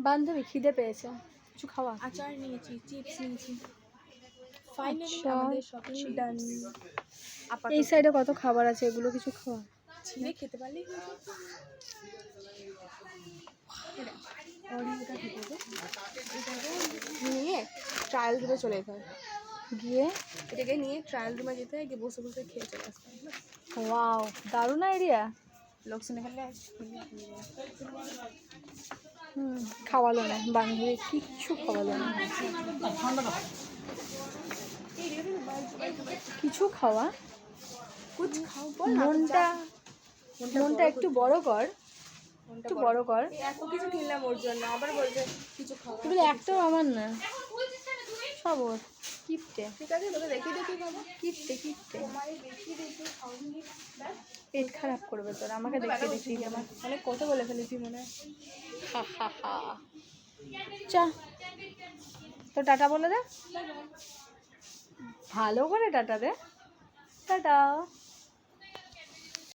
বান্ধবী খিদে পেয়েছে, কিছু খাওয়া? আচার নিয়েছি, চিপস নিয়েছি। ফাইনালি আমাদের শপিং ডান। এই সাইডে কত খাবার আছে, এগুলো কিছু খাওয়া? ছিঁড়ে খেতে পারলেই নিয়ে ট্রায়াল রুমে চলে যেতে হয়, গিয়ে এটাকে নিয়ে ট্রায়াল রুমে যেতে হয়, গিয়ে বসে বসে খেয়ে চলে আসতে হয়। ওয়াও, দারুণ আইডিয়া। লোক শুনে ফেললে খাওয়ালো না বান্ধবী, কিচ্ছু খাওয়ালো না। কিছু খাওয়া, মনটা মনটা একটু বড় কর, একটু বড় কর। এত কিছু কিনলাম ওর জন্য, আবার বলছে কিছু খাওয়া। তুমি একটাও আমার না, সব ওর কিপটে। ঠিক আছে, তোকে দেখি দেখি খাবো। কিপটে কিপটে, পেট খারাপ করবে তোর, আমাকে দেখে দেখি আমার অনেক কথা বলে ফেলেছি মনে হয়। হা হা হা। চা, তো টাটা বলে দে, ভালো করে টাটা দে, টাটা।